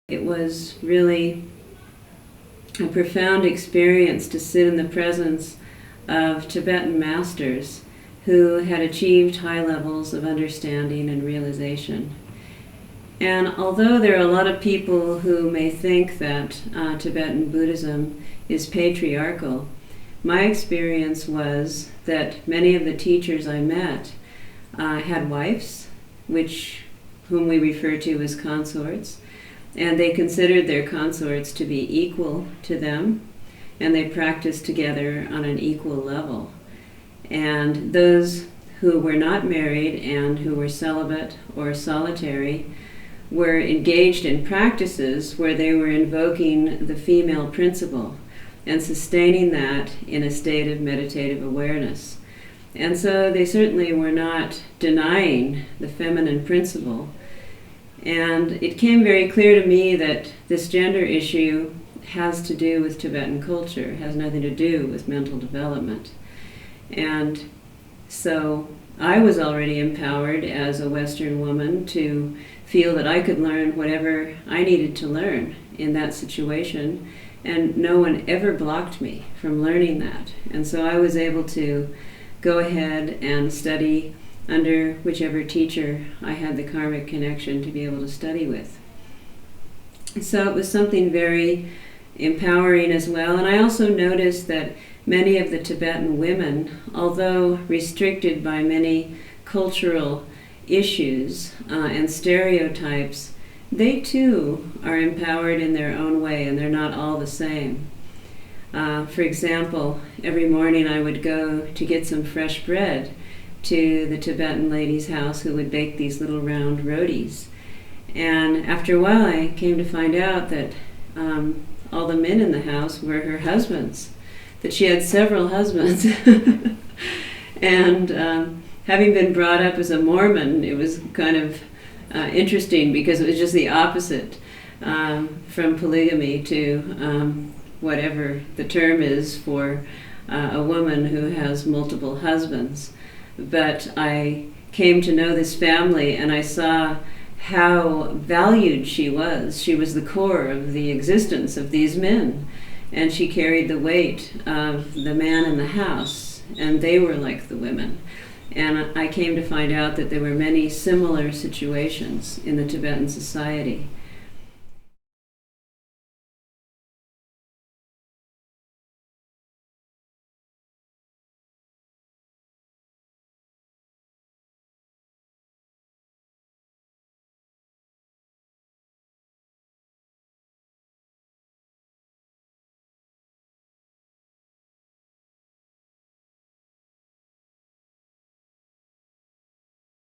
It was really a profound experience to sit in the presence of Tibetan masters who had achieved high levels of understanding and realization. And although there are a lot of people who may think that Tibetan Buddhism is patriarchal, my experience was that many of the teachers I met had wives, whom we refer to as consorts, and they considered their consorts to be equal to them, and they practiced together on an equal level. And those who were not married and who were celibate or solitary were engaged in practices where they were invoking the female principle and sustaining that in a state of meditative awareness. And so they certainly were not denying the feminine principle. And it came very clear to me that this gender issue has to do with Tibetan culture, has nothing to do with mental development. And so I was already empowered as a Western woman to feel that I could learn whatever I needed to learn in that situation, and no one ever blocked me from learning that. And so I was able to go ahead and study under whichever teacher I had the karmic connection to be able to study with. So it was something very empowering as well. And I also noticed that many of the Tibetan women, although restricted by many cultural issues and stereotypes, they too are empowered in their own way, and they're not all the same. For example, every morning I would go to get some fresh bread to the Tibetan lady's house who would bake these little round rotis. And after a while I came to find out that all the men in the house were her husbands, that she had several husbands. And having been brought up as a Mormon, it was kind of interesting because it was just the opposite from polygamy to whatever the term is for a woman who has multiple husbands. But I came to know this family, and I saw how valued she was. She was the core of the existence of these men, and she carried the weight of the man in the house, and they were like the women. And I came to find out that there were many similar situations in the Tibetan society.